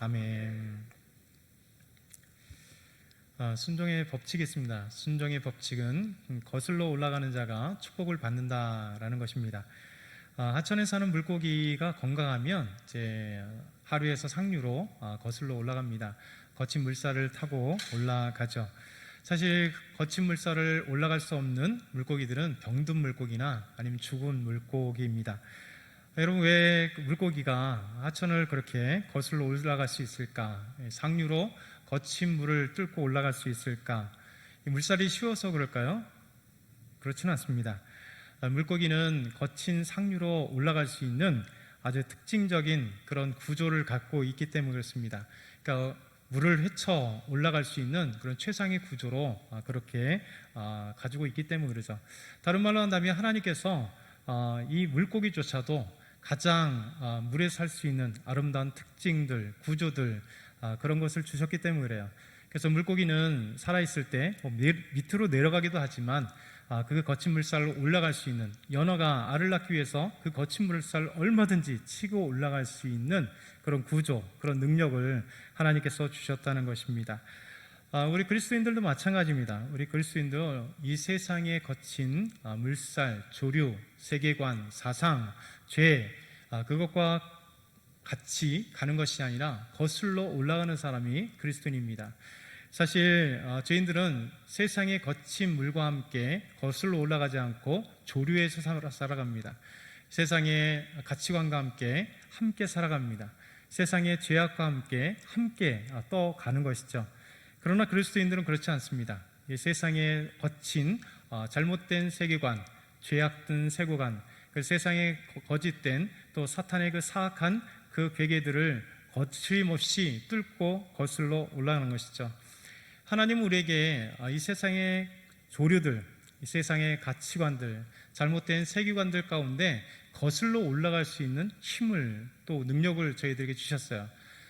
아멘. 순종의 법칙이 있습니다. 순종의 법칙은 거슬러 올라가는 자가 축복을 받는다라는 것입니다. 하천에 사는 물고기가 건강하면 이제 하류에서 상류로 거슬러 올라갑니다. 거친 물살을 타고 올라가죠. 사실 거친 물살을 올라갈 수 없는 물고기들은 병든 물고기나 아니면 죽은 물고기입니다. 여러분, 왜 물고기가 하천을 그렇게 거슬러 올라갈 수 있을까? 상류로 거친 물을 뚫고 올라갈 수 있을까? 물살이 쉬워서 그럴까요? 그렇지는 않습니다. 물고기는 거친 상류로 올라갈 수 있는 아주 특징적인 그런 구조를 갖고 있기 때문에 그렇습니다. 그러니까 물을 헤쳐 올라갈 수 있는 그런 최상의 구조로 그렇게 가지고 있기 때문에 그러죠. 다른 말로 한다면 하나님께서 이 물고기조차도 가장 물에 살 수 있는 아름다운 특징들, 구조들, 그런 것을 주셨기 때문에 그래요. 그래서 물고기는 살아있을 때 밑으로 내려가기도 하지만 그 거친 물살로 올라갈 수 있는, 연어가 알을 낳기 위해서 그 거친 물살을 얼마든지 치고 올라갈 수 있는 그런 구조, 그런 능력을 하나님께서 주셨다는 것입니다. 우리 그리스도인들도 마찬가지입니다. 우리 그리스도인도 이 세상에 거친 물살, 조류, 세계관, 사상, 죄, 그것과 같이 가는 것이 아니라 거슬러 올라가는 사람이 그리스도인입니다. 사실 죄인들은 세상의 거친 물과 함께 거슬러 올라가지 않고 조류에서 살아갑니다. 세상의 가치관과 함께 살아갑니다. 세상의 죄악과 함께 떠가는 것이죠. 그러나 그리스도인들은 그렇지 않습니다. 이 세상의 거친 잘못된 세계관, 죄악된 세계관, 그 세상의 거짓된 또 사탄의 그 사악한 그 괴계들을 거침없이 뚫고 거슬러 올라가는 것이죠. 하나님은 우리에게 이 세상의 조류들, 이 세상의 가치관들, 잘못된 세계관들 가운데 거슬러 올라갈 수 있는 힘을, 또 능력을 저희들에게 주셨어요.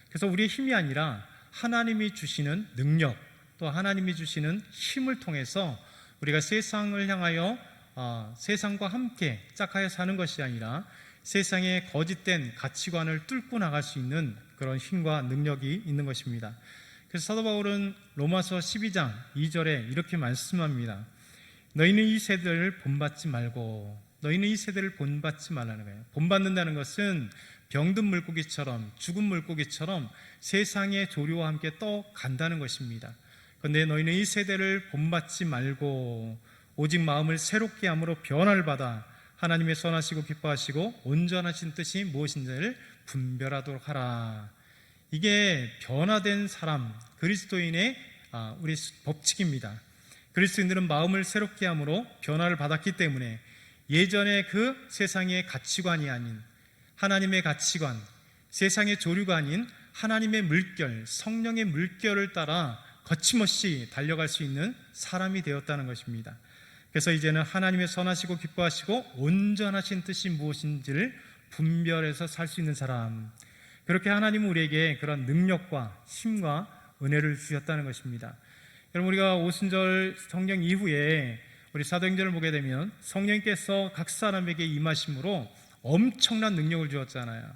그래서 우리의 힘이 아니라 하나님이 주시는 능력, 또 하나님이 주시는 힘을 통해서 우리가 세상을 향하여 세상과 함께 짝하여 사는 것이 아니라 세상의 거짓된 가치관을 뚫고 나갈 수 있는 그런 힘과 능력이 있는 것입니다. 그래서 사도 바울은 로마서 12장 2절에 이렇게 말씀합니다. 너희는 이 세대를 본받지 말고, 너희는 이 세대를 본받지 말라는 거예요. 본받는다는 것은 병든 물고기처럼, 죽은 물고기처럼 세상의 조류와 함께 떠간다는 것입니다. 그런데 너희는 이 세대를 본받지 말고 오직 마음을 새롭게 함으로 변화를 받아 하나님의 선하시고 기뻐하시고 온전하신 뜻이 무엇인지를 분별하도록 하라. 이게 변화된 사람, 그리스도인의 우리 법칙입니다. 그리스도인들은 마음을 새롭게 함으로 변화를 받았기 때문에 예전의 그 세상의 가치관이 아닌 하나님의 가치관, 세상의 조류가 아닌 하나님의 물결, 성령의 물결을 따라 거침없이 달려갈 수 있는 사람이 되었다는 것입니다. 그래서 이제는 하나님의 선하시고 기뻐하시고 온전하신 뜻이 무엇인지를 분별해서 살 수 있는 사람, 그렇게 하나님은 우리에게 그런 능력과 힘과 은혜를 주셨다는 것입니다. 여러분, 우리가 오순절 성령 이후에 우리 사도행전을 보게 되면 성령께서 각 사람에게 임하심으로 엄청난 능력을 주었잖아요.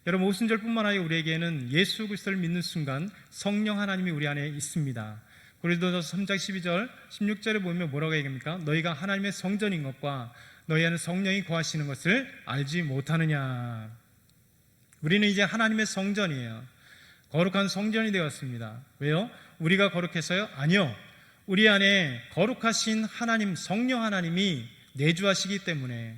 여러분, 오순절뿐만 아니라 우리에게는 예수 그리스도를 믿는 순간 성령 하나님이 우리 안에 있습니다. 고린도전서 3장 12절 16절에 보면 뭐라고 얘기합니까? 너희가 하나님의 성전인 것과 너희 안에 성령이 거하시는 것을 알지 못하느냐. 우리는 이제 하나님의 성전이에요. 거룩한 성전이 되었습니다. 왜요? 우리가 거룩해서요? 아니요. 우리 안에 거룩하신 하나님, 성령 하나님이 내주하시기 때문에,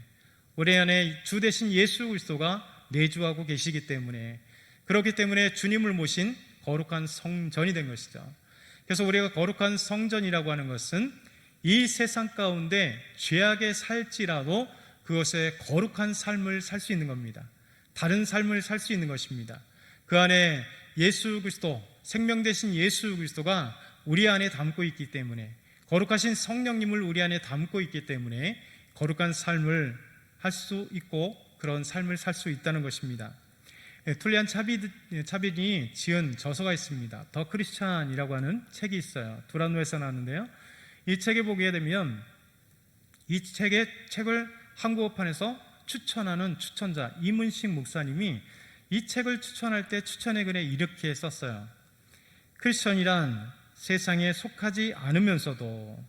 우리 안에 주 되신 예수 그리스도가 내주하고 계시기 때문에, 그렇기 때문에 주님을 모신 거룩한 성전이 된 것이죠. 그래서 우리가 거룩한 성전이라고 하는 것은 이 세상 가운데 죄악에 살지라도 그것에 거룩한 삶을 살 수 있는 겁니다. 다른 삶을 살 수 있는 것입니다. 그 안에 예수 그리스도, 생명 되신 예수 그리스도가 우리 안에 담고 있기 때문에, 거룩하신 성령님을 우리 안에 담고 있기 때문에 거룩한 삶을 할 수 있고 그런 삶을 살 수 있다는 것입니다. 툴리안 차빈이 지은 저서가 있습니다. 더 크리스찬이라고 하는 책이 있어요. 두란노에서 나왔는데요, 이 책에 보게 되면 이 책을 한국어판에서 추천하는 추천자 이문식 목사님이 이 책을 추천할 때 추천의 글에 이렇게 썼어요. 크리스천이란 세상에 속하지 않으면서도,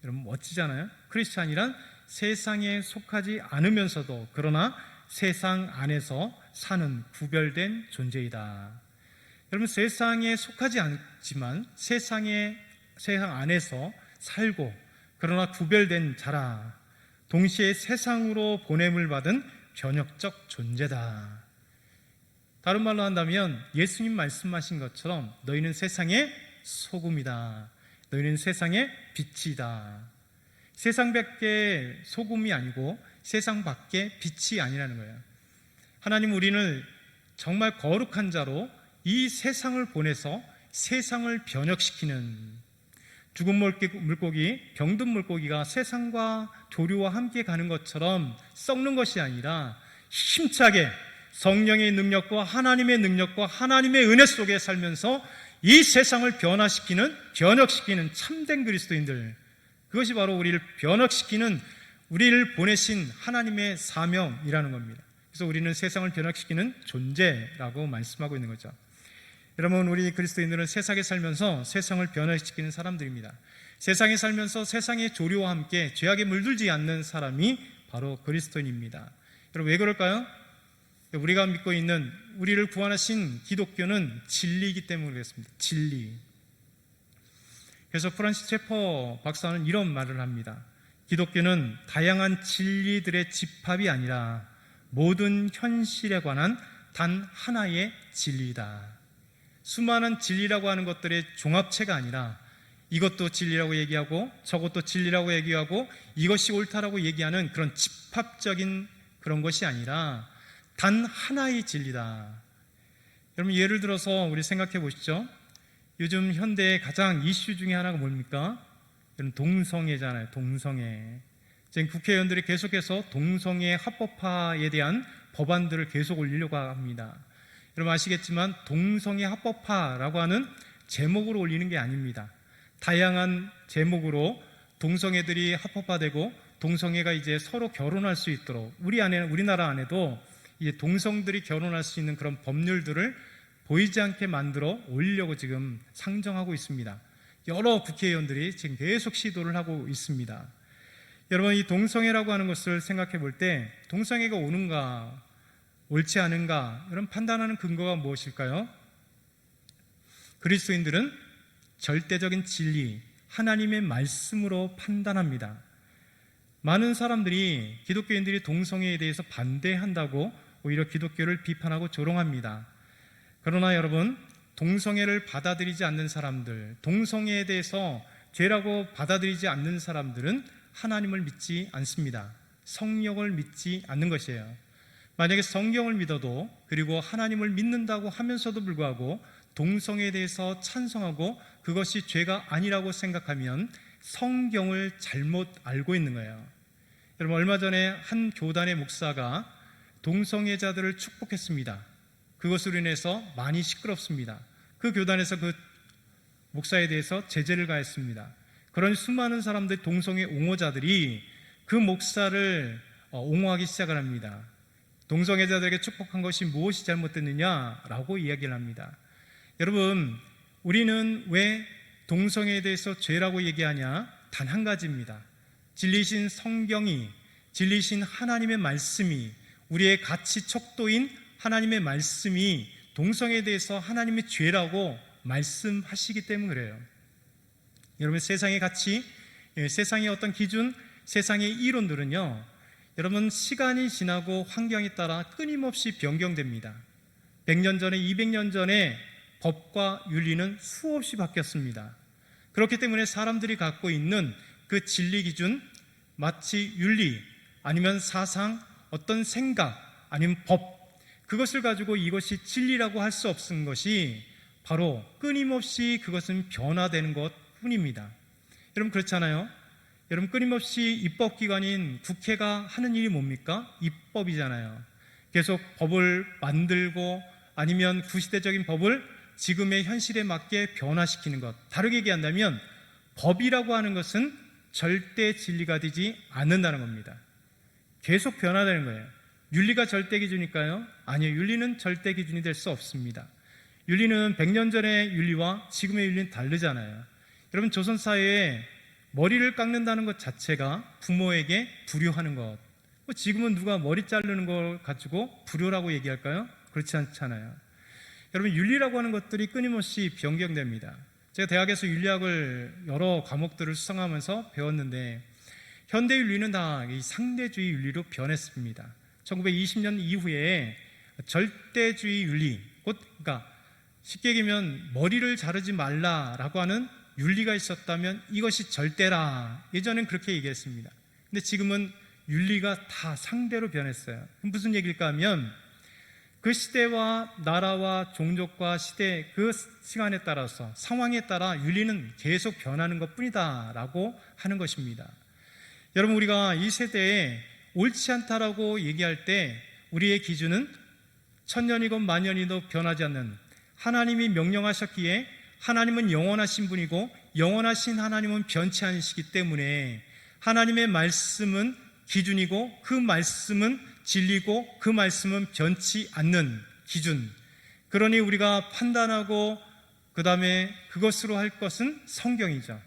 여러분 멋지잖아요. 크리스천이란 세상에 속하지 않으면서도 그러나 세상 안에서 사는 구별된 존재이다. 여러분, 세상에 속하지 않지만 세상 안에서 살고 그러나 구별된 자라. 동시에 세상으로 보냄을 받은 변혁적 존재다. 다른 말로 한다면 예수님 말씀하신 것처럼 너희는 세상의 소금이다. 너희는 세상의 빛이다. 세상 밖에 소금이 아니고 세상 밖에 빛이 아니라는 거예요. 하나님 우리를 정말 거룩한 자로 이 세상을 보내서 세상을 변혁시키는, 죽은 물고기, 병든 물고기가 세상과 조류와 함께 가는 것처럼 썩는 것이 아니라 힘차게 성령의 능력과 하나님의 능력과 하나님의 은혜 속에 살면서 이 세상을 변혁시키는 참된 그리스도인들, 그것이 바로 우리를 변혁시키는, 우리를 보내신 하나님의 사명이라는 겁니다. 그래서 우리는 세상을 변혁시키는 존재라고 말씀하고 있는 거죠. 여러분, 우리 그리스도인들은 세상에 살면서 세상을 변화시키는 사람들입니다. 세상에 살면서 세상의 조류와 함께 죄악에 물들지 않는 사람이 바로 그리스도인입니다. 여러분, 왜 그럴까요? 우리가 믿고 있는, 우리를 구원하신 기독교는 진리이기 때문에 그렇습니다. 진리. 그래서 프란시스 체퍼 박사는 이런 말을 합니다. 기독교는 다양한 진리들의 집합이 아니라 모든 현실에 관한 단 하나의 진리다. 수많은 진리라고 하는 것들의 종합체가 아니라 이것도 진리라고 얘기하고 저것도 진리라고 얘기하고 이것이 옳다라고 얘기하는 그런 집합적인 그런 것이 아니라 단 하나의 진리다. 여러분, 예를 들어서 우리 생각해 보시죠. 요즘 현대의 가장 이슈 중에 하나가 뭡니까? 여러분, 동성애잖아요. 동성애. 지금 국회의원들이 계속해서 동성애 합법화에 대한 법안들을 계속 올리려고 합니다. 여러분 아시겠지만 동성애 합법화라고 하는 제목으로 올리는 게 아닙니다. 다양한 제목으로 동성애들이 합법화되고 동성애가 이제 서로 결혼할 수 있도록 우리나라 안에도 이제 동성들이 결혼할 수 있는 그런 법률들을 보이지 않게 만들어 올리려고 지금 상정하고 있습니다. 여러 국회의원들이 지금 계속 시도를 하고 있습니다. 여러분, 이 동성애라고 하는 것을 생각해 볼 때 동성애가 옳은가 옳지 않은가 이런 판단하는 근거가 무엇일까요? 그리스도인들은 절대적인 진리, 하나님의 말씀으로 판단합니다. 많은 사람들이 기독교인들이 동성애에 대해서 반대한다고 오히려 기독교를 비판하고 조롱합니다. 그러나 여러분, 동성애를 받아들이지 않는 사람들, 동성애에 대해서 죄라고 받아들이지 않는 사람들은 하나님을 믿지 않습니다. 성령을 믿지 않는 것이에요. 만약에 성경을 믿어도, 그리고 하나님을 믿는다고 하면서도 불구하고 동성애에 대해서 찬성하고 그것이 죄가 아니라고 생각하면 성경을 잘못 알고 있는 거예요. 여러분, 얼마 전에 한 교단의 목사가 동성애자들을 축복했습니다. 그것으로 인해서 많이 시끄럽습니다. 그 교단에서 그 목사에 대해서 제재를 가했습니다. 그런 수많은 사람들, 동성애 옹호자들이 그 목사를 옹호하기 시작을 합니다. 동성애자들에게 축복한 것이 무엇이 잘못됐느냐라고 이야기를 합니다. 여러분, 우리는 왜 동성애에 대해서 죄라고 얘기하냐? 단 한 가지입니다. 진리신 성경이, 진리신 하나님의 말씀이, 우리의 가치 척도인 하나님의 말씀이 동성애에 대해서 하나님의 죄라고 말씀하시기 때문에 그래요. 여러분, 세상의 가치, 세상의 어떤 기준, 세상의 이론들은요, 여러분 시간이 지나고 환경에 따라 끊임없이 변경됩니다. 100년 전에, 200년 전에 법과 윤리는 수없이 바뀌었습니다. 그렇기 때문에 사람들이 갖고 있는 그 진리 기준, 마치 윤리 아니면 사상, 어떤 생각 아니면 법, 그것을 가지고 이것이 진리라고 할 수 없는 것이 바로 끊임없이 그것은 변화되는 것 뿐입니다. 여러분 그렇잖아요. 여러분 끊임없이 입법기관인 국회가 하는 일이 뭡니까? 입법이잖아요. 계속 법을 만들고 아니면 구시대적인 법을 지금의 현실에 맞게 변화시키는 것. 다르게 얘기한다면 법이라고 하는 것은 절대 진리가 되지 않는다는 겁니다. 계속 변화되는 거예요. 윤리가 절대 기준일까요? 아니요. 윤리는 절대 기준이 될 수 없습니다. 윤리는 100년 전의 윤리와 지금의 윤리는 다르잖아요. 여러분, 조선 사회에 머리를 깎는다는 것 자체가 부모에게 불효하는 것. 지금은 누가 머리 자르는 걸 가지고 불효라고 얘기할까요? 그렇지 않잖아요. 여러분, 윤리라고 하는 것들이 끊임없이 변경됩니다. 제가 대학에서 윤리학을 여러 과목들을 수강하면서 배웠는데 현대 윤리는 다 이 상대주의 윤리로 변했습니다. 1920년 이후에 절대주의 윤리, 그러니까 쉽게 얘기하면 머리를 자르지 말라라고 하는 윤리가 있었다면 이것이 절대라. 예전엔 그렇게 얘기했습니다. 근데 지금은 윤리가 다 상대로 변했어요. 무슨 얘기일까 하면 그 시대와 나라와 종족과 시대 그 시간에 따라서 상황에 따라 윤리는 계속 변하는 것뿐이다 라고 하는 것입니다. 여러분, 우리가 이 세대에 옳지 않다라고 얘기할 때 우리의 기준은 천년이건 만년이도 변하지 않는 하나님이 명령하셨기에 하나님은 영원하신 분이고 영원하신 하나님은 변치 않으시기 때문에 하나님의 말씀은 기준이고 그 말씀은 진리고 그 말씀은 변치 않는 기준. 그러니 우리가 판단하고 그 다음에 그것으로 할 것은 성경이죠.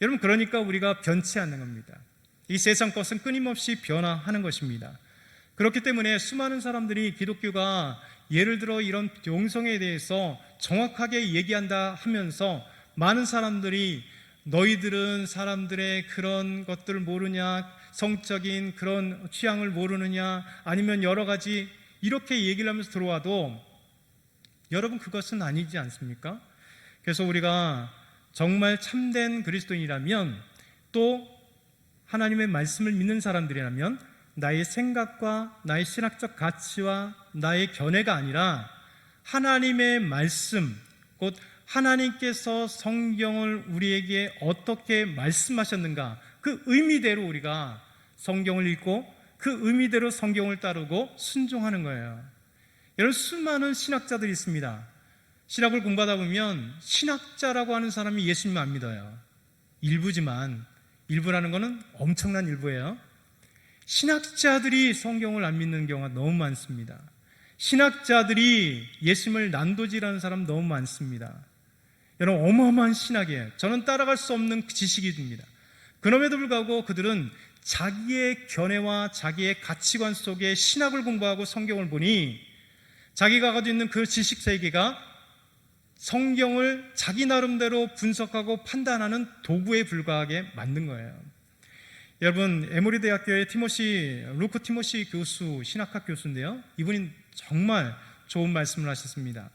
여러분, 그러니까 우리가 변치 않는 겁니다. 이 세상 것은 끊임없이 변화하는 것입니다. 그렇기 때문에 수많은 사람들이 기독교가 예를 들어 이런 영성에 대해서 정확하게 얘기한다 하면서 많은 사람들이 너희들은 사람들의 그런 것들을 모르냐, 성적인 그런 취향을 모르느냐, 아니면 여러 가지 이렇게 얘기를 하면서 들어와도 여러분, 그것은 아니지 않습니까? 그래서 우리가 정말 참된 그리스도인이라면, 또 하나님의 말씀을 믿는 사람들이라면 나의 생각과 나의 신학적 가치와 나의 견해가 아니라 하나님의 말씀, 곧 하나님께서 성경을 우리에게 어떻게 말씀하셨는가, 그 의미대로 우리가 성경을 읽고 그 의미대로 성경을 따르고 순종하는 거예요. 여러분, 수많은 신학자들이 있습니다. 신학을 공부하다 보면 신학자라고 하는 사람이 예수님 안 믿어요. 일부지만, 일부라는 것은 엄청난 일부예요. 신학자들이 성경을 안 믿는 경우가 너무 많습니다. 신학자들이 예수님을 난도질하는 사람 너무 많습니다. 여러분, 어마어마한 신학이에요. 저는 따라갈 수 없는 지식입니다. 그럼에도 불구하고 그들은 자기의 견해와 자기의 가치관 속에 신학을 공부하고 성경을 보니 자기가 가지고 있는 그 지식 세계가 성경을 자기 나름대로 분석하고 판단하는 도구에 불과하게 만든 거예요. 여러분, 에모리 대학교의 루크 티모시 교수, 신학학 교수인데요, 이분이 정말 좋은 말씀을 하셨습니다.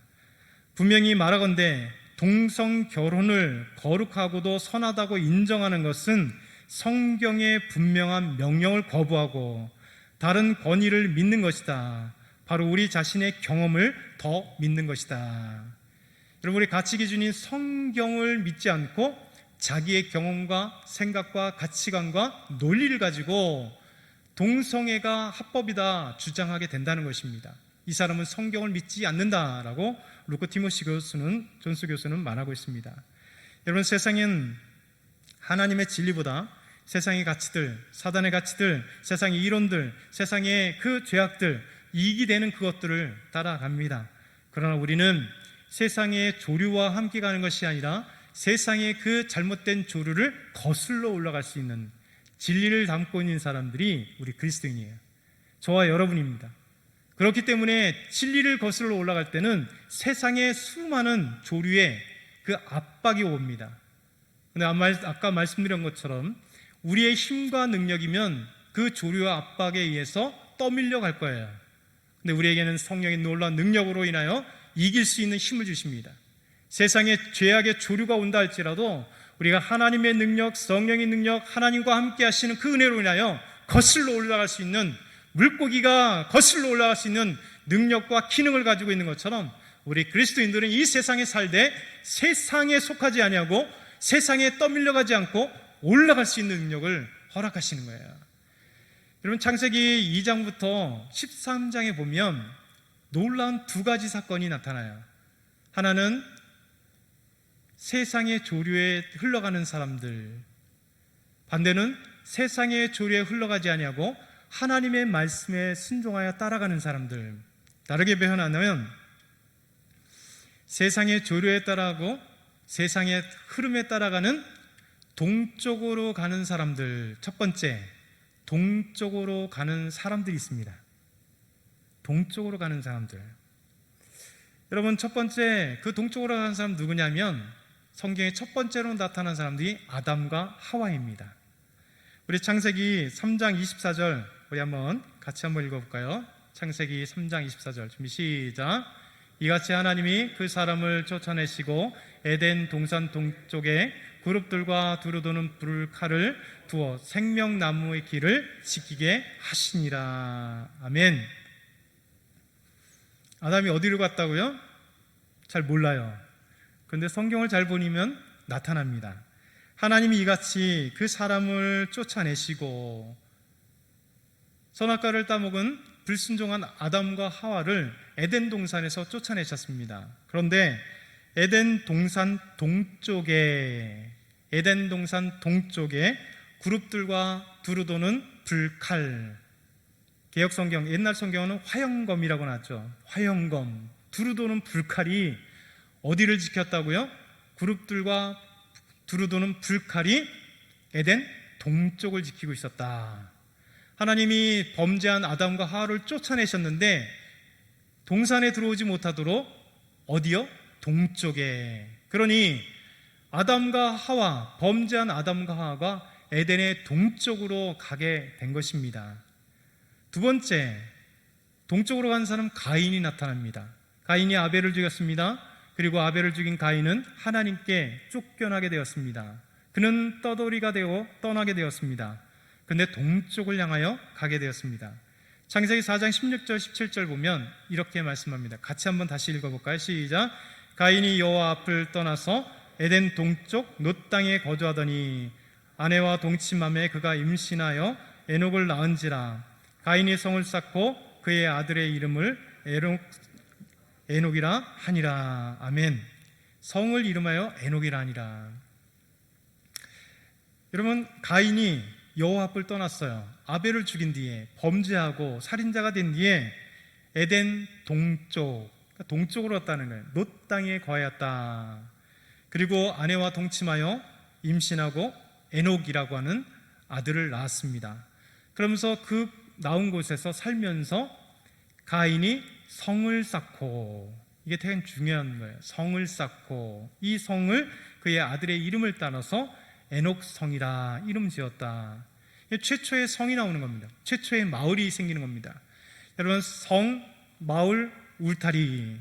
분명히 말하건대 동성 결혼을 거룩하고도 선하다고 인정하는 것은 성경의 분명한 명령을 거부하고 다른 권위를 믿는 것이다. 바로 우리 자신의 경험을 더 믿는 것이다. 여러분, 우리 가치 기준인 성경을 믿지 않고 자기의 경험과 생각과 가치관과 논리를 가지고 동성애가 합법이다 주장하게 된다는 것입니다. 이 사람은 성경을 믿지 않는다라고 루크 티모시 존스 교수는 말하고 있습니다. 여러분, 세상엔 하나님의 진리보다 세상의 가치들, 사단의 가치들, 세상의 이론들, 세상의 그 죄악들, 이익이 되는 그것들을 따라갑니다. 그러나 우리는 세상의 조류와 함께 가는 것이 아니라 세상의 그 잘못된 조류를 거슬러 올라갈 수 있는 진리를 담고 있는 사람들이 우리 그리스도인이에요. 저와 여러분입니다. 그렇기 때문에 진리를 거슬러 올라갈 때는 세상의 수많은 조류에 그 압박이 옵니다. 근데 아까 말씀드린 것처럼 우리의 힘과 능력이면 그 조류와 압박에 의해서 떠밀려 갈 거예요. 근데 우리에게는 성령의 놀라운 능력으로 인하여 이길 수 있는 힘을 주십니다. 세상에 죄악의 조류가 온다 할지라도 우리가 하나님의 능력, 성령의 능력, 하나님과 함께 하시는 그 은혜로 인하여 거슬러 올라갈 수 있는, 물고기가 거슬러 올라갈 수 있는 능력과 기능을 가지고 있는 것처럼 우리 그리스도인들은 이 세상에 살되 세상에 속하지 아니하고 세상에 떠밀려가지 않고 올라갈 수 있는 능력을 허락하시는 거예요. 여러분, 창세기 2장부터 13장에 보면 놀라운 두 가지 사건이 나타나요. 하나는 세상의 조류에 흘러가는 사람들, 반대는 세상의 조류에 흘러가지 아니하고 하나님의 말씀에 순종하여 따라가는 사람들, 다르게 표현하면 세상의 조류에 따라가고 세상의 흐름에 따라가는 동쪽으로 가는 사람들. 첫 번째, 동쪽으로 가는 사람들이 있습니다. 동쪽으로 가는 사람들. 여러분, 첫 번째 그 동쪽으로 가는 사람 누구냐면 성경에 첫 번째로 나타난 사람들이 아담과 하와입니다. 우리 창세기 3장 24절 우리 같이 한번 읽어볼까요? 창세기 3장 24절 준비 시작. 이같이 하나님이 그 사람을 쫓아내시고 에덴 동산 동쪽에 그룹들과 두루 도는 불 칼을 두어 생명나무의 길을 지키게 하시니라. 아멘. 아담이 어디로 갔다고요? 잘 몰라요. 그런데 성경을 잘 보면 나타납니다. 하나님이 이같이 그 사람을 쫓아내시고 선악과를 따먹은 불순종한 아담과 하와를 에덴 동산에서 쫓아내셨습니다. 그런데 에덴 동산 동쪽에 그룹들과 두루 도는 불칼, 개역 성경, 옛날 성경은 화영검이라고 나왔죠. 화영검, 두루 도는 불칼이 어디를 지켰다고요? 그룹들과 두루 도는 불칼이 에덴 동쪽을 지키고 있었다. 하나님이 범죄한 아담과 하와를 쫓아내셨는데 동산에 들어오지 못하도록 어디요? 동쪽에. 그러니 범죄한 아담과 하와가 에덴의 동쪽으로 가게 된 것입니다. 두 번째, 동쪽으로 간 사람 가인이 나타납니다. 가인이 아벨을 죽였습니다. 그리고 아벨을 죽인 가인은 하나님께 쫓겨나게 되었습니다. 그는 떠돌이가 되어 떠나게 되었습니다. 그런데 동쪽을 향하여 가게 되었습니다. 창세기 4장 16절 17절 보면 이렇게 말씀합니다. 같이 한번 다시 읽어볼까요? 시작. 가인이 여호와 앞을 떠나서 에덴 동쪽 놋 땅에 거주하더니 아내와 동침함에 그가 임신하여 에녹을 낳은지라. 가인이 성을 쌓고 그의 아들의 이름을 에녹이라 하니라. 아멘. 성을 이름하여 에녹이라 하니라. 여러분, 가인이 여호와 앞을 떠났어요. 아벨을 죽인 뒤에 범죄하고 살인자가 된 뒤에 에덴 동쪽으로 왔다는 거예요. 놋 땅에 거하였다. 그리고 아내와 동침하여 임신하고 에녹이라고 하는 아들을 낳았습니다. 그러면서 그 낳은 곳에서 살면서 가인이 성을 쌓고, 이게 되게 중요한 거예요. 성을 쌓고 이 성을 그의 아들의 이름을 따라서 에녹성이라 이름 지었다. 최초의 성이 나오는 겁니다. 최초의 마을이 생기는 겁니다. 여러분, 성, 마을, 울타리,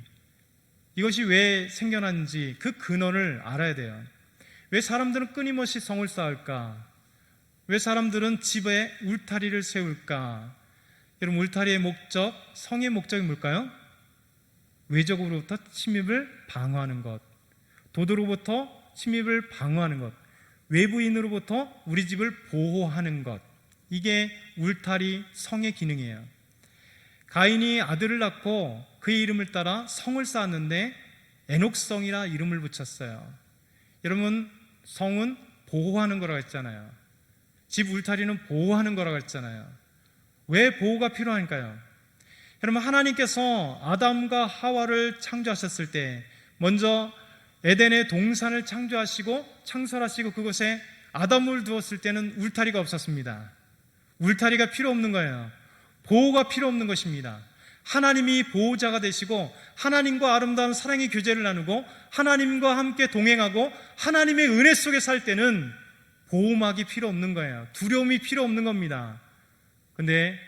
이것이 왜 생겨난지 그 근원을 알아야 돼요. 왜 사람들은 끊임없이 성을 쌓을까? 왜 사람들은 집에 울타리를 세울까? 여러분, 울타리의 목적, 성의 목적이 뭘까요? 외적으로부터 침입을 방어하는 것, 도도로부터 침입을 방어하는 것, 외부인으로부터 우리 집을 보호하는 것, 이게 울타리 성의 기능이에요. 가인이 아들을 낳고 그의 이름을 따라 성을 쌓았는데 에녹성이라 이름을 붙였어요. 여러분, 성은 보호하는 거라고 했잖아요. 집 울타리는 보호하는 거라고 했잖아요. 왜 보호가 필요할까요? 여러분, 하나님께서 아담과 하와를 창조하셨을 때 먼저 에덴의 동산을 창조하시고 창설하시고 그곳에 아담을 두었을 때는 울타리가 없었습니다. 울타리가 필요 없는 거예요. 보호가 필요 없는 것입니다. 하나님이 보호자가 되시고 하나님과 아름다운 사랑의 교제를 나누고 하나님과 함께 동행하고 하나님의 은혜 속에 살 때는 보호막이 필요 없는 거예요. 두려움이 필요 없는 겁니다. 그런데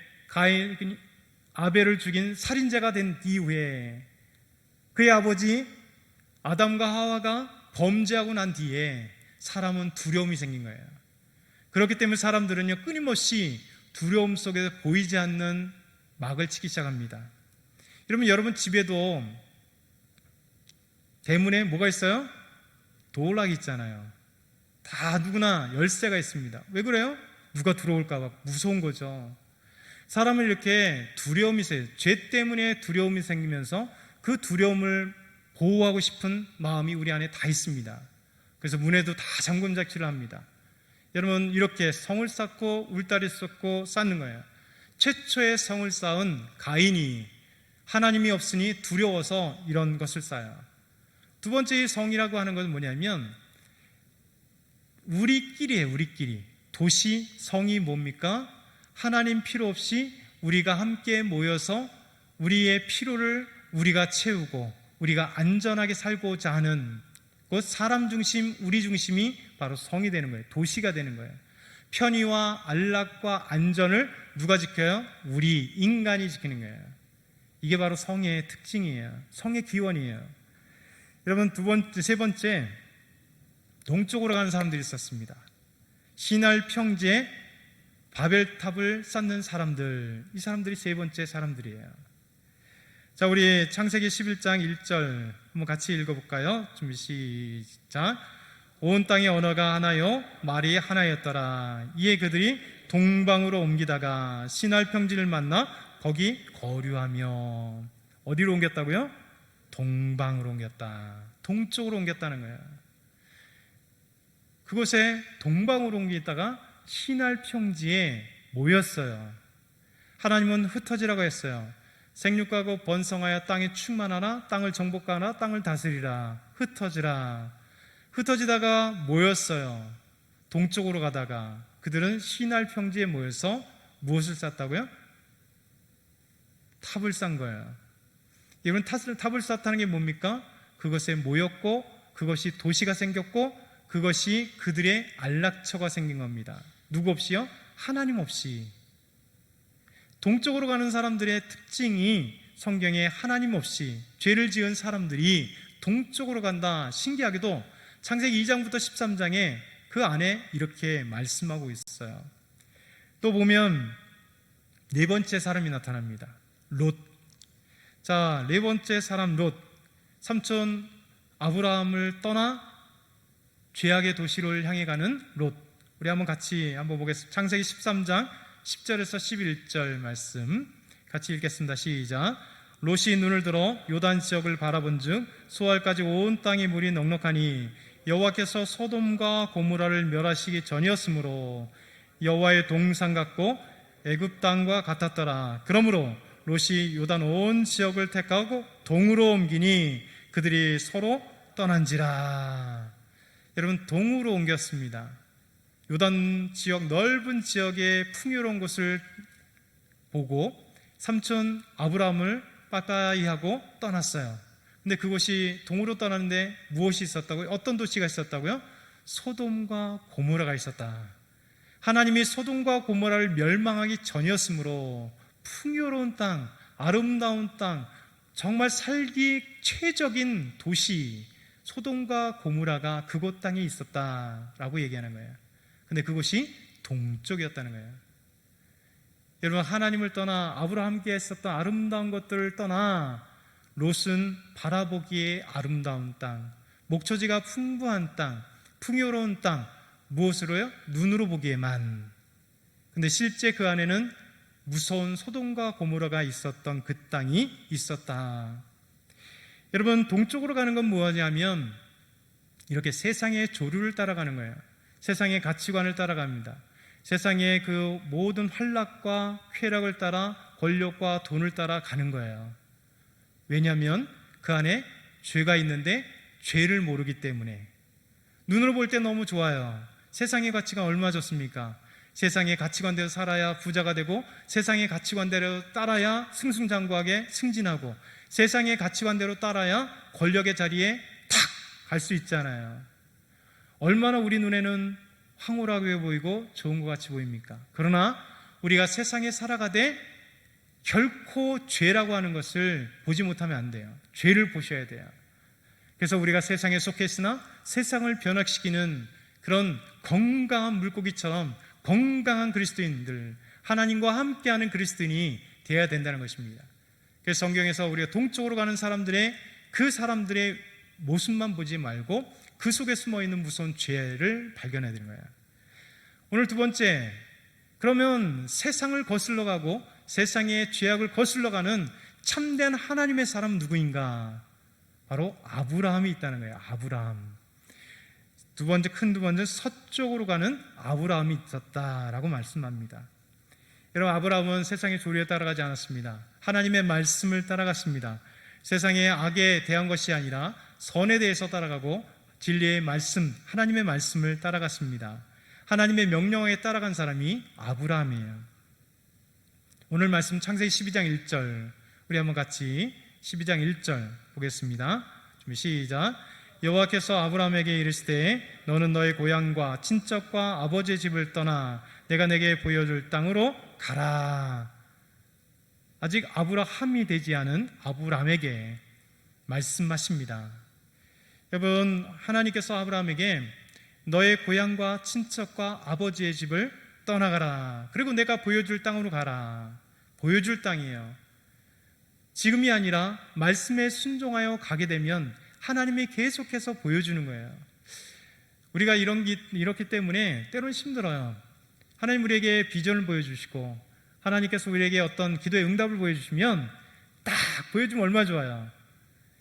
아벨을 죽인 살인자가 된 이후에 그의 아버지 아담과 하와가 범죄하고 난 뒤에 사람은 두려움이 생긴 거예요. 그렇기 때문에 사람들은요, 끊임없이 두려움 속에서 보이지 않는 막을 치기 시작합니다. 여러분 집에도 대문에 뭐가 있어요? 도어락이 있잖아요. 다 누구나 열쇠가 있습니다. 왜 그래요? 누가 들어올까 봐 무서운 거죠. 사람을 이렇게 두려움이 생겨요. 죄 때문에 두려움이 생기면서 그 두려움을 보호하고 싶은 마음이 우리 안에 다 있습니다. 그래서 문에도 다 잠금장치를 합니다. 여러분, 이렇게 성을 쌓고 울타리 쌓고 쌓는 거예요. 최초의 성을 쌓은 가인이 하나님이 없으니 두려워서 이런 것을 쌓아요. 두 번째 성이라고 하는 것은 뭐냐면 우리끼리예요. 우리끼리. 도시, 성이 뭡니까? 하나님 필요 없이 우리가 함께 모여서 우리의 필요를 우리가 채우고 우리가 안전하게 살고자 하는 그 사람 중심, 우리 중심이 바로 성이 되는 거예요. 도시가 되는 거예요. 편의와 안락과 안전을 누가 지켜요? 우리 인간이 지키는 거예요. 이게 바로 성의 특징이에요. 성의 기원이에요. 여러분, 세 번째, 동쪽으로 가는 사람들이 있었습니다. 시날 평지에 바벨탑을 쌓는 사람들, 이 사람들이 세 번째 사람들이에요. 자, 우리 창세기 11장 1절 한번 같이 읽어볼까요? 준비 시작. 온 땅의 언어가 하나요 말이 하나였더라. 이에 그들이 동방으로 옮기다가 시날 평지를 만나 거기 거류하며. 어디로 옮겼다고요? 동방으로 옮겼다. 동쪽으로 옮겼다는 거예요. 그곳에 동방으로 옮기다가 시날 평지에 모였어요. 하나님은 흩어지라고 했어요. 생육하고 번성하여 땅에 충만하나 땅을 정복하나 땅을 다스리라. 흩어지라. 흩어지다가 모였어요. 동쪽으로 가다가 그들은 시날 평지에 모여서 무엇을 쌓았다고요? 탑을 쌓은 거예요. 여러분, 탑을 쌓았다는 게 뭡니까? 그것에 모였고 그것이 도시가 생겼고 그것이 그들의 안락처가 생긴 겁니다. 누구 없이요? 하나님 없이. 동쪽으로 가는 사람들의 특징이 성경에 하나님 없이 죄를 지은 사람들이 동쪽으로 간다. 신기하게도 창세기 2장부터 13장에 그 안에 이렇게 말씀하고 있어요. 또 보면 네 번째 사람이 나타납니다. 롯. 자, 네 번째 사람 롯. 삼촌 아브라함을 떠나 죄악의 도시를 향해 가는 롯. 우리 한번 같이 보겠습니다. 창세기 13장 10절에서 11절 말씀 같이 읽겠습니다. 시작. 롯이 눈을 들어 요단 지역을 바라본즉 수알까지 온 땅의 물이 넉넉하니 여호와께서 소돔과 고모라를 멸하시기 전이었으므로 여호와의 동산 같고 애굽 땅과 같았더라. 그러므로 롯이 요단 온 지역을 택하고 동으로 옮기니 그들이 서로 떠난지라. 여러분, 동으로 옮겼습니다. 요단 지역, 넓은 지역의 풍요로운 곳을 보고 삼촌 아브라함을 빠빠이 하고 떠났어요. 근데 그곳이 동으로 떠났는데 무엇이 있었다고요? 어떤 도시가 있었다고요? 소돔과 고모라가 있었다. 하나님이 소돔과 고모라를 멸망하기 전이었으므로 풍요로운 땅, 아름다운 땅, 정말 살기 최적인 도시 소돔과 고모라가 그곳 땅에 있었다라고 얘기하는 거예요. 근데 그곳이 동쪽이었다는 거예요. 여러분, 하나님을 떠나 아브라함께 했었던 아름다운 것들을 떠나 롯은 바라보기에 아름다운 땅, 목초지가 풍부한 땅, 풍요로운 땅, 무엇으로요? 눈으로 보기에만. 근데 실제 그 안에는 무서운 소돔과 고모라가 있었던 그 땅이 있었다. 여러분, 동쪽으로 가는 건 뭐냐면 이렇게 세상의 조류를 따라가는 거예요. 세상의 가치관을 따라갑니다. 세상의 그 모든 환락과 쾌락을 따라 권력과 돈을 따라 가는 거예요. 왜냐하면 그 안에 죄가 있는데 죄를 모르기 때문에. 눈으로 볼 때 너무 좋아요. 세상의 가치가 얼마나 좋습니까? 세상의 가치관대로 살아야 부자가 되고 세상의 가치관대로 따라야 승승장구하게 승진하고 세상의 가치관대로 따라야 권력의 자리에 탁 갈 수 있잖아요. 얼마나 우리 눈에는 황홀하게 보이고 좋은 것 같이 보입니까? 그러나 우리가 세상에 살아가되 결코 죄라고 하는 것을 보지 못하면 안 돼요. 죄를 보셔야 돼요. 그래서 우리가 세상에 속해 있으나 세상을 변화시키는 그런 건강한 물고기처럼 건강한 그리스도인들, 하나님과 함께하는 그리스도인이 되어야 된다는 것입니다. 그래서 성경에서 우리가 동쪽으로 가는 그 사람들의 모습만 보지 말고 그 속에 숨어있는 무서운 죄를 발견해야 되는 거예요. 오늘 두 번째, 그러면 세상을 거슬러 가고 세상의 죄악을 거슬러 가는 참된 하나님의 사람 누구인가? 바로 아브라함이 있다는 거예요. 아브라함. 두 번째 서쪽으로 가는 아브라함이 있었다라고 말씀합니다. 여러분, 아브라함은 세상의 조류에 따라가지 않았습니다. 하나님의 말씀을 따라갔습니다. 세상의 악에 대한 것이 아니라 선에 대해서 따라가고 진리의 말씀, 하나님의 말씀을 따라갔습니다. 하나님의 명령에 따라간 사람이 아브라함이에요. 오늘 말씀 창세기 12장 1절, 우리 한번 같이 12장 1절 보겠습니다. 준비 시작. 여호와께서 아브라함에게 이르시되 너는 너의 고향과 친척과 아버지의 집을 떠나 내가 내게 보여줄 땅으로 가라. 아직 아브라함이 되지 않은 아브라함에게 말씀하십니다. 여러분, 하나님께서 아브라함에게 너의 고향과 친척과 아버지의 집을 떠나가라. 그리고 내가 보여줄 땅으로 가라. 보여줄 땅이에요. 지금이 아니라 말씀에 순종하여 가게 되면 하나님이 계속해서 보여주는 거예요. 우리가 이렇기 때문에 때로는 힘들어요. 하나님 우리에게 비전을 보여주시고 하나님께서 우리에게 어떤 기도의 응답을 보여주시면 딱 보여주면 얼마나 좋아요.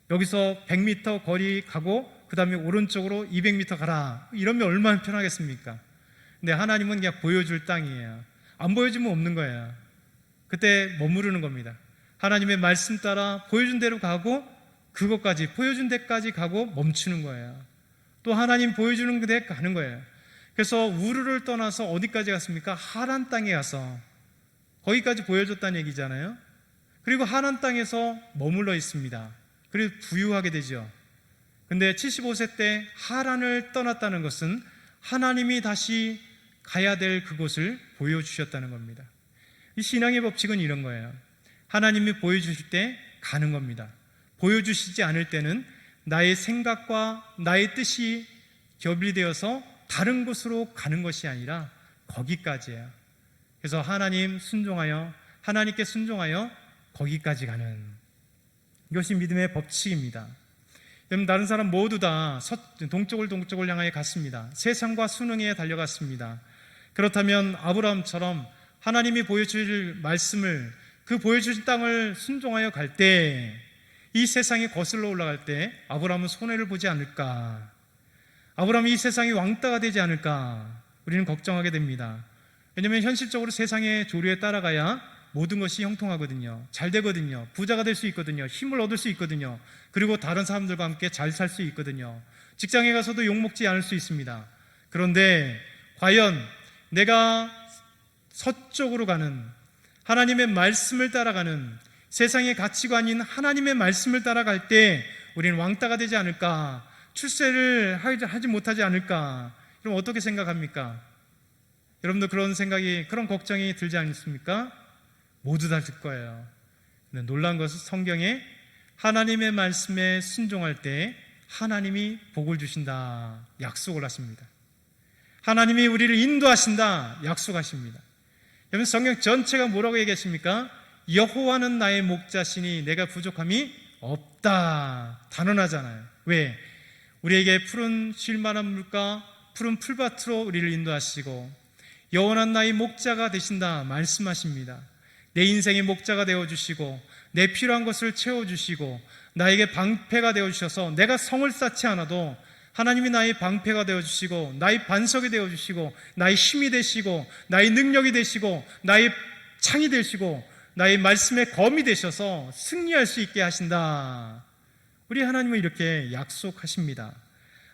여기서 100m 거리 가고 그 다음에 오른쪽으로 200m 가라, 이러면 얼마나 편하겠습니까? 근데 하나님은 그냥 보여줄 땅이에요. 안 보여주면 없는 거예요. 그때 머무르는 겁니다. 하나님의 말씀 따라 보여준 대로 가고 그것까지 보여준 데까지 가고 멈추는 거예요. 또 하나님 보여주는 데 가는 거예요. 그래서 우르를 떠나서 어디까지 갔습니까? 하란 땅에 가서 거기까지 보여줬다는 얘기잖아요. 그리고 하란 땅에서 머물러 있습니다. 그리고 부유하게 되죠. 근데 75세 때 하란을 떠났다는 것은 하나님이 다시 가야 될 그곳을 보여주셨다는 겁니다. 이 신앙의 법칙은 이런 거예요. 하나님이 보여주실 때 가는 겁니다. 보여주시지 않을 때는 나의 생각과 나의 뜻이 결비되어서 다른 곳으로 가는 것이 아니라 거기까지예요. 그래서 하나님께 순종하여 거기까지 가는, 이것이 믿음의 법칙입니다. 여러분, 다른 사람 모두 다 동쪽을 향하여 갔습니다. 세상과 순응에 달려갔습니다. 그렇다면 아브라함처럼 하나님이 보여주실 말씀을, 그 보여주신 땅을 순종하여 갈 때, 이 세상이 거슬러 올라갈 때 아브라함은 손해를 보지 않을까? 아브라함이 이 세상의 왕따가 되지 않을까? 우리는 걱정하게 됩니다. 왜냐하면 현실적으로 세상의 조류에 따라가야 모든 것이 형통하거든요. 잘 되거든요. 부자가 될 수 있거든요. 힘을 얻을 수 있거든요. 그리고 다른 사람들과 함께 잘 살 수 있거든요. 직장에 가서도 욕먹지 않을 수 있습니다. 그런데 과연 내가 서쪽으로 가는, 하나님의 말씀을 따라가는, 세상의 가치관인 하나님의 말씀을 따라갈 때 우리는 왕따가 되지 않을까? 출세를 하지 못하지 않을까? 그럼 어떻게 생각합니까? 여러분도 그런 걱정이 들지 않습니까? 모두 다 들 거예요. 근데 놀라운 것은 성경에 하나님의 말씀에 순종할 때 하나님이 복을 주신다 약속을 하십니다. 하나님이 우리를 인도하신다 약속하십니다. 여러분, 성경 전체가 뭐라고 얘기했습니까? 여호와는 나의 목자시니 내가 부족함이 없다. 단언하잖아요. 왜? 우리에게 푸른 쉴만한 물과 푸른 풀밭으로 우리를 인도하시고 영원한 나의 목자가 되신다 말씀하십니다. 내 인생의 목자가 되어주시고 내 필요한 것을 채워주시고 나에게 방패가 되어주셔서 내가 성을 쌓지 않아도 하나님이 나의 방패가 되어주시고 나의 반석이 되어주시고 나의 힘이 되시고 나의 능력이 되시고 나의 창이 되시고 나의 말씀의 검이 되셔서 승리할 수 있게 하신다. 우리 하나님은 이렇게 약속하십니다.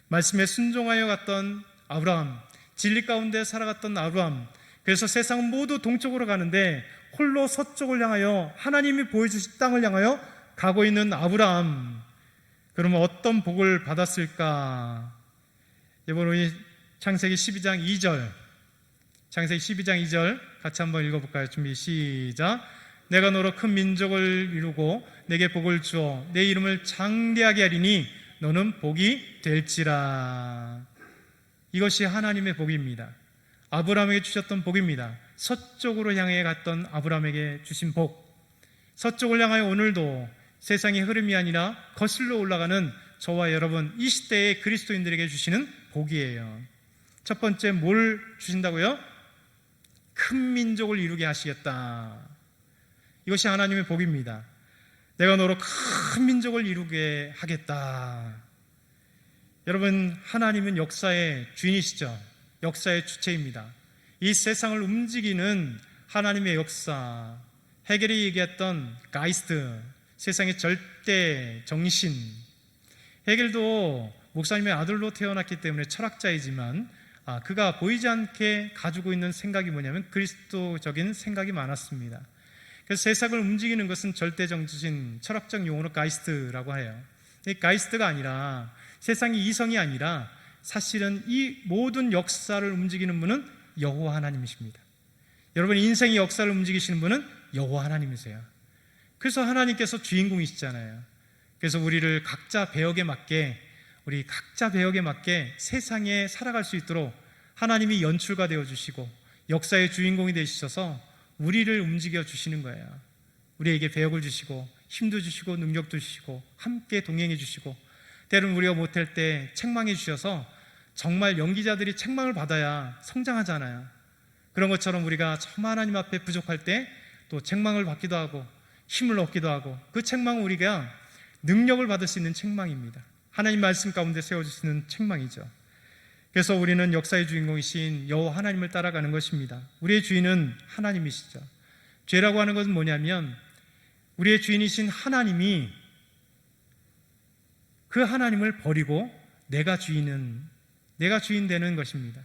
말씀에 순종하여 갔던 아브라함, 진리 가운데 살아갔던 아브라함, 그래서 세상은 모두 동쪽으로 가는데 홀로 서쪽을 향하여 하나님이 보여주신 땅을 향하여 가고 있는 아브라함, 그러면 어떤 복을 받았을까? 이번 우리 창세기 12장 2절, 창세기 12장 2절 같이 한번 읽어볼까요? 준비 시작. 내가 너로 큰 민족을 이루고 내게 복을 주어 내 이름을 장대하게 하리니 너는 복이 될지라. 이것이 하나님의 복입니다. 아브라함에게 주셨던 복입니다. 서쪽으로 향해 갔던 아브라함에게 주신 복, 서쪽을 향하여 오늘도 세상의 흐름이 아니라 거슬러 올라가는 저와 여러분, 이 시대의 그리스도인들에게 주시는 복이에요. 첫 번째, 뭘 주신다고요? 큰 민족을 이루게 하시겠다. 이것이 하나님의 복입니다. 내가 너로 큰 민족을 이루게 하겠다. 여러분, 하나님은 역사의 주인이시죠. 역사의 주체입니다. 이 세상을 움직이는 하나님의 역사, 헤겔이 얘기했던 가이스트, 세상의 절대 정신. 헤겔도 목사님의 아들로 태어났기 때문에 철학자이지만 그가 보이지 않게 가지고 있는 생각이 뭐냐면 그리스도적인 생각이 많았습니다. 그래서 세상을 움직이는 것은 절대 정신, 철학적 용어로 가이스트라고 해요. 이 가이스트가 아니라 세상의 이성이 아니라 사실은 이 모든 역사를 움직이는 분은 여호와 하나님이십니다. 여러분의 인생의 역사를 움직이시는 분은 여호와 하나님이세요. 그래서 하나님께서 주인공이시잖아요. 그래서 우리를 각자 배역에 맞게, 우리 각자 배역에 맞게 세상에 살아갈 수 있도록 하나님이 연출가 되어주시고 역사의 주인공이 되시셔서 우리를 움직여 주시는 거예요. 우리에게 배역을 주시고 힘도 주시고 능력도 주시고 함께 동행해 주시고, 때로는 우리가 못할 때 책망해 주셔서 정말 연기자들이 책망을 받아야 성장하잖아요. 그런 것처럼 우리가 정말 하나님 앞에 부족할 때 또 책망을 받기도 하고 힘을 얻기도 하고, 그 책망은 우리가 능력을 받을 수 있는 책망입니다. 하나님 말씀 가운데 세워주시는 책망이죠. 그래서 우리는 역사의 주인공이신 여호와 하나님을 따라가는 것입니다. 우리의 주인은 하나님이시죠. 죄라고 하는 것은 뭐냐면 우리의 주인이신 하나님이 그 하나님을 버리고 내가 주인 되는 것입니다.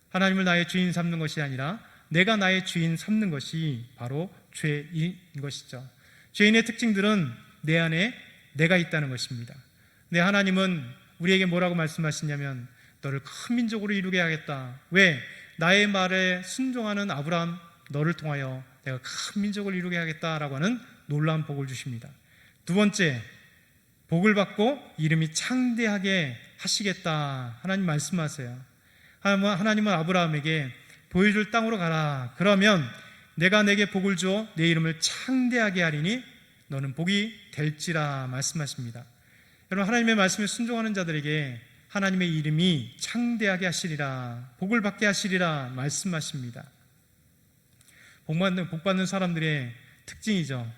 하나님을 나의 주인 삼는 것이 아니라 내가 나의 주인 삼는 것이 바로 죄인 것이죠. 죄인의 특징들은 내 안에 내가 있다는 것입니다. 네, 하나님은 우리에게 뭐라고 말씀하시냐면 너를 큰 민족으로 이루게 하겠다. 왜? 나의 말에 순종하는 아브라함 너를 통하여 내가 큰 민족을 이루게 하겠다라고 하는 놀라운 복을 주십니다. 두 번째, 복을 받고 이름이 창대하게 하시겠다. 하나님 말씀하세요. 하나님은 아브라함에게 보여줄 땅으로 가라. 그러면 내가 내게 복을 주어 내 이름을 창대하게 하리니 너는 복이 될지라 말씀하십니다. 여러분, 하나님의 말씀에 순종하는 자들에게 하나님의 이름이 창대하게 하시리라, 복을 받게 하시리라 말씀하십니다. 복받는 사람들의 특징이죠.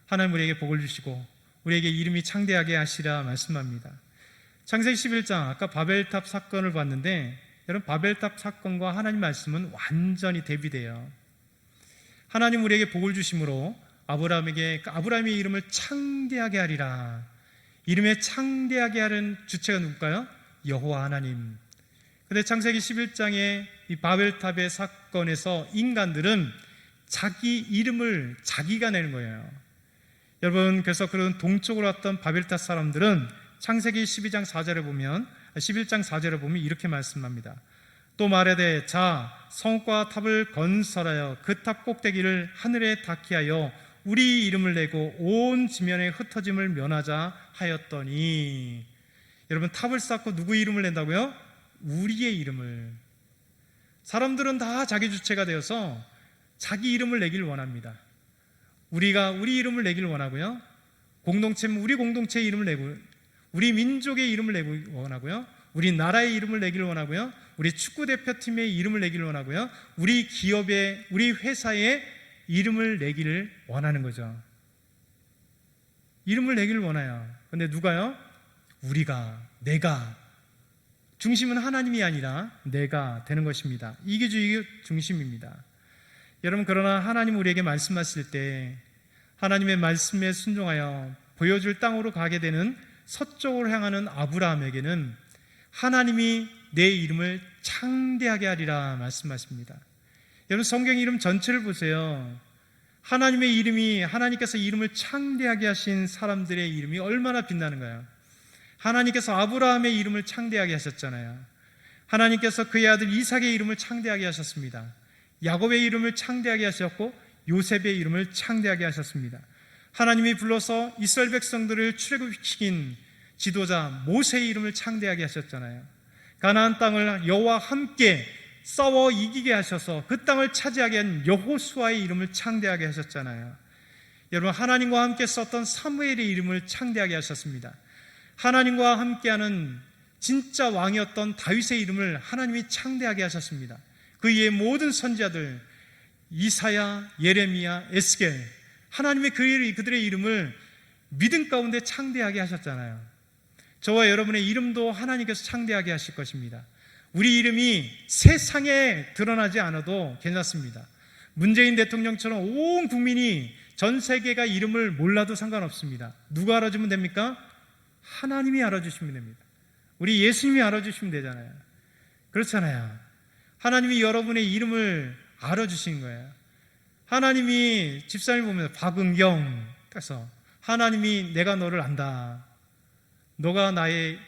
하나님 우리에게 복을 주시고 우리에게 이름이 창대하게 하시라 말씀합니다. 창세기 11장, 아까 바벨탑 사건을 봤는데 여러분, 바벨탑 사건과 하나님 말씀은 완전히 대비돼요. 하나님 우리에게 복을 주심으로 아브라함의 이름을 창대하게 하리라. 이름에 창대하게 하는 주체가 누굴까요? 여호와 하나님. 그런데 창세기 11장의 이 바벨탑의 사건에서 인간들은 자기 이름을 자기가 내는 거예요. 여러분, 그래서 그런 동쪽으로 왔던 바벨탑 사람들은 창세기 11장 4절에 보면 이렇게 말씀합니다. 또 말하되 자, 성과 탑을 건설하여 그 탑 꼭대기를 하늘에 닿게 하여 우리 이름을 내고 온 지면에 흩어짐을 면하자 하였더니, 여러분, 탑을 쌓고 누구 이름을 낸다고요? 우리의 이름을. 사람들은 다 자기 주체가 되어서 자기 이름을 내길 원합니다. 우리가 우리 이름을 내길 원하고요, 공동체는 우리 공동체의 이름을 내고, 우리 민족의 이름을 내길 원하고요, 우리 나라의 이름을 내길 원하고요, 우리 축구대표팀의 이름을 내길 원하고요, 우리 기업의, 우리 회사의 이름을 내기를 원하는 거죠. 이름을 내기를 원해요. 근데 누가요? 우리가, 내가. 중심은 하나님이 아니라 내가 되는 것입니다. 이기주의 중심입니다. 여러분, 그러나 하나님 우리에게 말씀하실 때 하나님의 말씀에 순종하여 보여줄 땅으로 가게 되는 서쪽으로 향하는 아브라함에게는 하나님이 내 이름을 창대하게 하리라 말씀하십니다. 여러분, 성경 이름 전체를 보세요. 하나님의 이름이, 하나님께서 이름을 창대하게 하신 사람들의 이름이 얼마나 빛나는가요? 하나님께서 아브라함의 이름을 창대하게 하셨잖아요. 하나님께서 그의 아들 이삭의 이름을 창대하게 하셨습니다. 야곱의 이름을 창대하게 하셨고 요셉의 이름을 창대하게 하셨습니다. 하나님이 불러서 이스라엘 백성들을 출애굽시킨 지도자 모세의 이름을 창대하게 하셨잖아요. 가나안 땅을 여호와와 함께 싸워 이기게 하셔서 그 땅을 차지하게 한 여호수아의 이름을 창대하게 하셨잖아요. 여러분, 하나님과 함께 썼던 사무엘의 이름을 창대하게 하셨습니다. 하나님과 함께하는 진짜 왕이었던 다윗의 이름을 하나님이 창대하게 하셨습니다. 그 이에 모든 선지자들, 이사야, 예레미야, 에스겔, 하나님의 그들의 이름을 믿음 가운데 창대하게 하셨잖아요. 저와 여러분의 이름도 하나님께서 창대하게 하실 것입니다. 우리 이름이 세상에 드러나지 않아도 괜찮습니다. 문재인 대통령처럼 온 국민이 전 세계가 이름을 몰라도 상관없습니다. 누가 알아주면 됩니까? 하나님이 알아주시면 됩니다. 우리 예수님이 알아주시면 되잖아요. 그렇잖아요. 하나님이 여러분의 이름을 알아주신 거예요. 하나님이 집사님 보면서 박은경 그래서 하나님이 내가 너를 안다. 너가 나의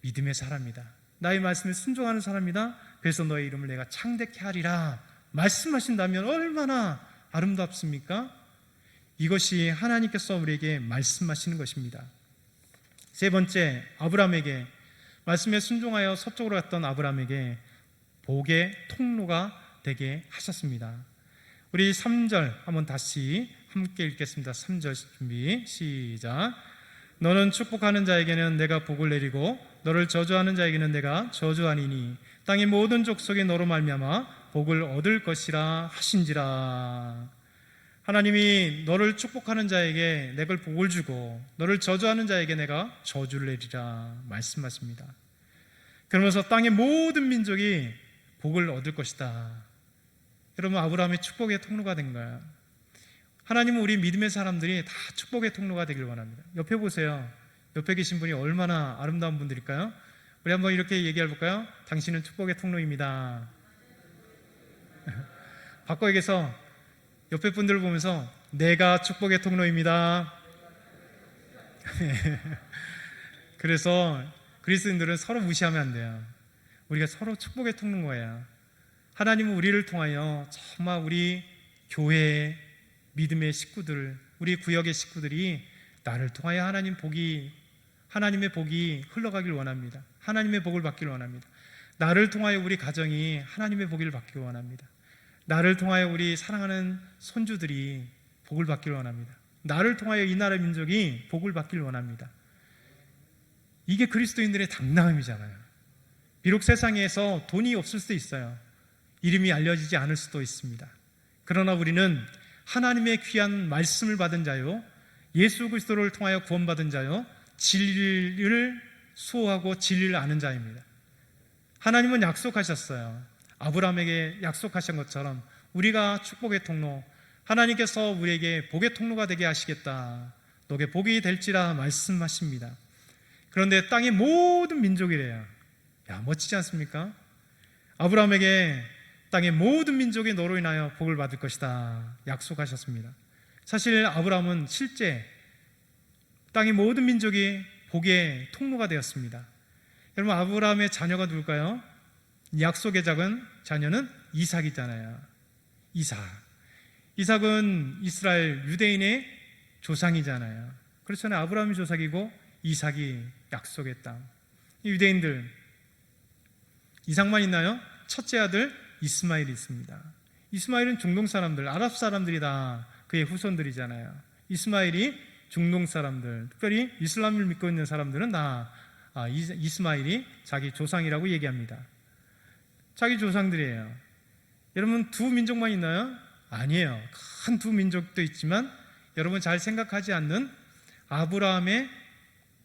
믿음의 사람이다. 나의 말씀에 순종하는 사람이다. 그래서 너의 이름을 내가 창대케 하리라 말씀하신다면 얼마나 아름답습니까? 이것이 하나님께서 우리에게 말씀하시는 것입니다. 세 번째, 아브라함에게 말씀에 순종하여 서쪽으로 갔던 아브라함에게 복의 통로가 되게 하셨습니다. 우리 3절 한번 다시 함께 읽겠습니다. 3절 준비 시작. 너는 축복하는 자에게는 내가 복을 내리고 너를 저주하는 자에게는 내가 저주하니니 땅의 모든 족속이 너로 말미암아 복을 얻을 것이라 하신지라. 하나님이 너를 축복하는 자에게 내가 복을 주고 너를 저주하는 자에게 내가 저주를 내리라 말씀하십니다. 그러면서 땅의 모든 민족이 복을 얻을 것이다. 여러분, 아브라함의 축복의 통로가 된 거야. 하나님은 우리 믿음의 사람들이 다 축복의 통로가 되길 원합니다. 옆에 보세요. 옆에 계신 분이 얼마나 아름다운 분들일까요? 우리 한번 이렇게 얘기해 볼까요? 당신은 축복의 통로입니다. 바꿔 얘기해서 옆에 분들을 보면서 내가 축복의 통로입니다. 그래서 그리스도인들은 서로 무시하면 안 돼요. 우리가 서로 축복의 통로인 거예요. 하나님은 우리를 통하여 정말 우리 교회의 믿음의 식구들, 우리 구역의 식구들이 나를 통하여 하나님의 복이 흘러가길 원합니다. 하나님의 복을 받기를 원합니다. 나를 통하여 우리 가정이 하나님의 복을 받기를 원합니다. 나를 통하여 우리 사랑하는 손주들이 복을 받기를 원합니다. 나를 통하여 이 나라 민족이 복을 받기를 원합니다. 이게 그리스도인들의 당당함이잖아요. 비록 세상에서 돈이 없을 수도 있어요. 이름이 알려지지 않을 수도 있습니다. 그러나 우리는 하나님의 귀한 말씀을 받은 자요, 예수 그리스도를 통하여 구원받은 자요, 진리를 수호하고 진리를 아는 자입니다. 하나님은 약속하셨어요. 아브라함에게 약속하신 것처럼 우리가 축복의 통로, 하나님께서 우리에게 복의 통로가 되게 하시겠다, 너게 복이 될지라 말씀하십니다. 그런데 땅의 모든 민족이래요. 야, 멋지지 않습니까? 아브라함에게 땅의 모든 민족이 너로 인하여 복을 받을 것이다 약속하셨습니다. 사실 아브라함은 실제 땅의 모든 민족이 복의 통로가 되었습니다. 여러분, 아브라함의 자녀가 누굴까요? 약속의 작은 자녀는 이삭이잖아요. 이삭은 이스라엘 유대인의 조상이잖아요. 그렇잖아요. 아브라함이 조상이고 이삭이 약속의 땅. 유대인들 이삭만 있나요? 첫째 아들 이스마엘이 있습니다. 이스마엘은 중동 사람들, 아랍 사람들이 다 그의 후손들이잖아요. 이스마엘이 중동 사람들, 특별히 이슬람을 믿고 있는 사람들은 다 이스마엘이 자기 조상이라고 얘기합니다. 자기 조상들이에요. 여러분, 두 민족만 있나요? 아니에요. 큰 두 민족도 있지만 여러분 잘 생각하지 않는 아브라함의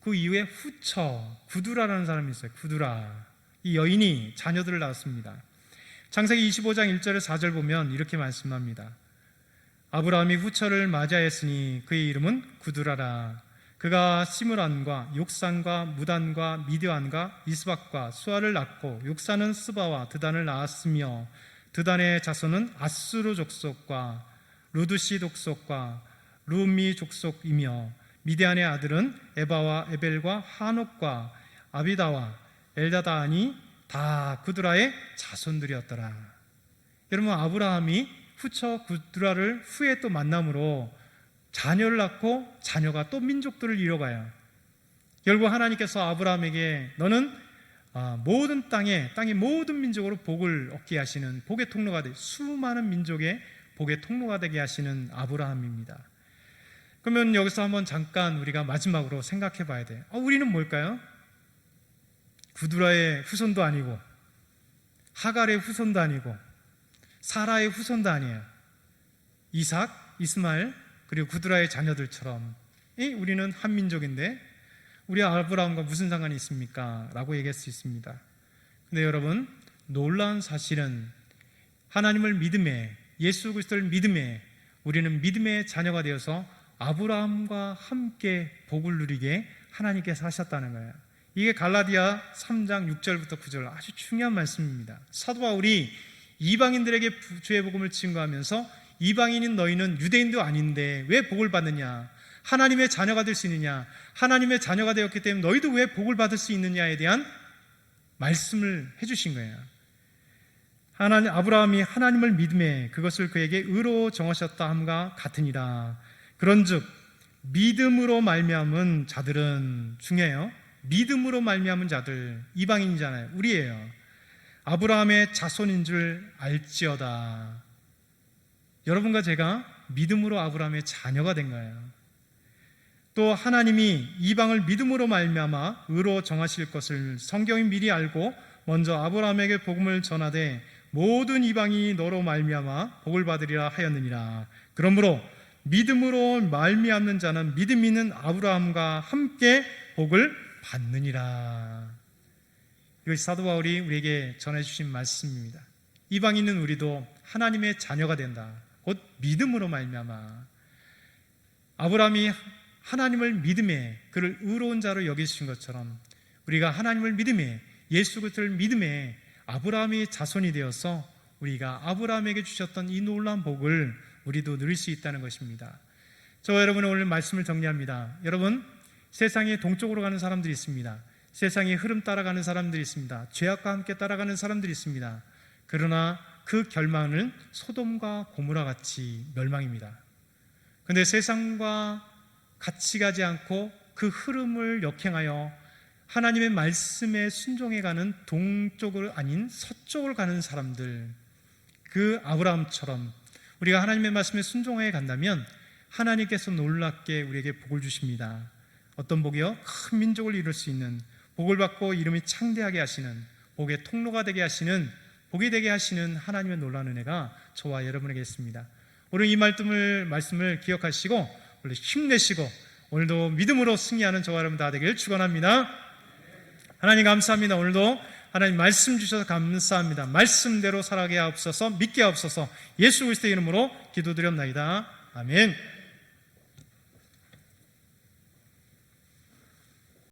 그 이후에 후처 구두라라는 사람이 있어요. 구두라. 이 여인이 자녀들을 낳았습니다. 창세기 25장 1절에 4절 보면 이렇게 말씀합니다. 아브라함이 후처를 맞이하였으니 그의 이름은 구두라라. 그가 시므란과 욕산과 무단과 미드안과 이스박과 수아를 낳고 욕산은 스바와 드단을 낳았으며 드단의 자손은 아수르 족속과 루드시 족속과 루미 족속이며 미디안의 아들은 에바와 에벨과 하녹과 아비다와 엘다다니 다 구두라의 자손들이었더라. 여러분, 아브라함이 후처 구두라를 후에 또 만남으로 자녀를 낳고 자녀가 또 민족들을 이뤄가요. 결국 하나님께서 아브라함에게 너는 모든 땅의 모든 민족으로 복을 얻게 하시는 복의 통로가 되게, 수많은 민족의 복의 통로가 되게 하시는 아브라함입니다. 그러면 여기서 한번 잠깐 우리가 마지막으로 생각해 봐야 돼요. 우리는 뭘까요? 구두라의 후손도 아니고 하갈의 후손도 아니고 사라의 후손도 아니에요. 이삭, 이스마엘 그리고 구두라의 자녀들처럼 우리는 한 민족인데 우리 아브라함과 무슨 상관이 있습니까? 라고 얘기할 수 있습니다. 근데 여러분, 놀라운 사실은 하나님을 믿음에 예수 그리스도를 믿음에 우리는 믿음의 자녀가 되어서 아브라함과 함께 복을 누리게 하나님께서 하셨다는 거예요. 이게 갈라디아 3장 6절부터 9절 아주 중요한 말씀입니다. 사도 바울이 이방인들에게 주의 복음을 증거하면서 이방인인 너희는 유대인도 아닌데 왜 복을 받느냐, 하나님의 자녀가 될 수 있느냐, 하나님의 자녀가 되었기 때문에 너희도 왜 복을 받을 수 있느냐에 대한 말씀을 해주신 거예요. 아브라함이 하나님을 믿음에 그것을 그에게 의로 정하셨다 함과 같으니라. 그런즉 믿음으로 말미암은 자들은, 중요해요, 믿음으로 말미암은 자들, 이방인이잖아요, 우리예요, 아브라함의 자손인 줄 알지어다. 여러분과 제가 믿음으로 아브라함의 자녀가 된 거예요. 또 하나님이 이방을 믿음으로 말미암아 의로 정하실 것을 성경이 미리 알고 먼저 아브라함에게 복음을 전하되 모든 이방인이 너로 말미암아 복을 받으리라 하였느니라. 그러므로 믿음으로 말미암는 자는 믿음 있는 아브라함과 함께 복을 받느니라. 이것이 사도 바울이 우리에게 전해주신 말씀입니다. 이방인은 우리도 하나님의 자녀가 된다. 곧 믿음으로 말미암아. 아브라함이 하나님을 믿음에 그를 의로운 자로 여기신 것처럼 우리가 하나님을 믿음에 예수 그리스도를 믿음에 아브라함의 자손이 되어서 우리가 아브라함에게 주셨던 이 놀라운 복을 우리도 누릴 수 있다는 것입니다. 저와 여러분은 오늘 말씀을 정리합니다. 여러분, 세상에 동쪽으로 가는 사람들이 있습니다. 세상의 흐름 따라가는 사람들이 있습니다. 죄악과 함께 따라가는 사람들이 있습니다. 그러나 그 결말은 소돔과 고모라 같이 멸망입니다. 그런데 세상과 같이 가지 않고 그 흐름을 역행하여 하나님의 말씀에 순종해가는 동쪽을 아닌 서쪽을 가는 사람들, 그 아브라함처럼 우리가 하나님의 말씀에 순종해 간다면 하나님께서 놀랍게 우리에게 복을 주십니다. 어떤 복이요? 큰 민족을 이룰 수 있는, 복을 받고 이름이 창대하게 하시는, 복의 통로가 되게 하시는, 복이 되게 하시는 하나님의 놀라운 은혜가 저와 여러분에게 있습니다. 오늘 이 말씀을 기억하시고 오늘 힘내시고 오늘도 믿음으로 승리하는 저와 여러분 다 되길 축원합니다. 하나님 감사합니다. 오늘도 하나님 말씀 주셔서 감사합니다. 말씀대로 살아가게 하옵소서, 믿게 하옵소서. 예수 그리스도의 이름으로 기도드렸나이다. 아멘.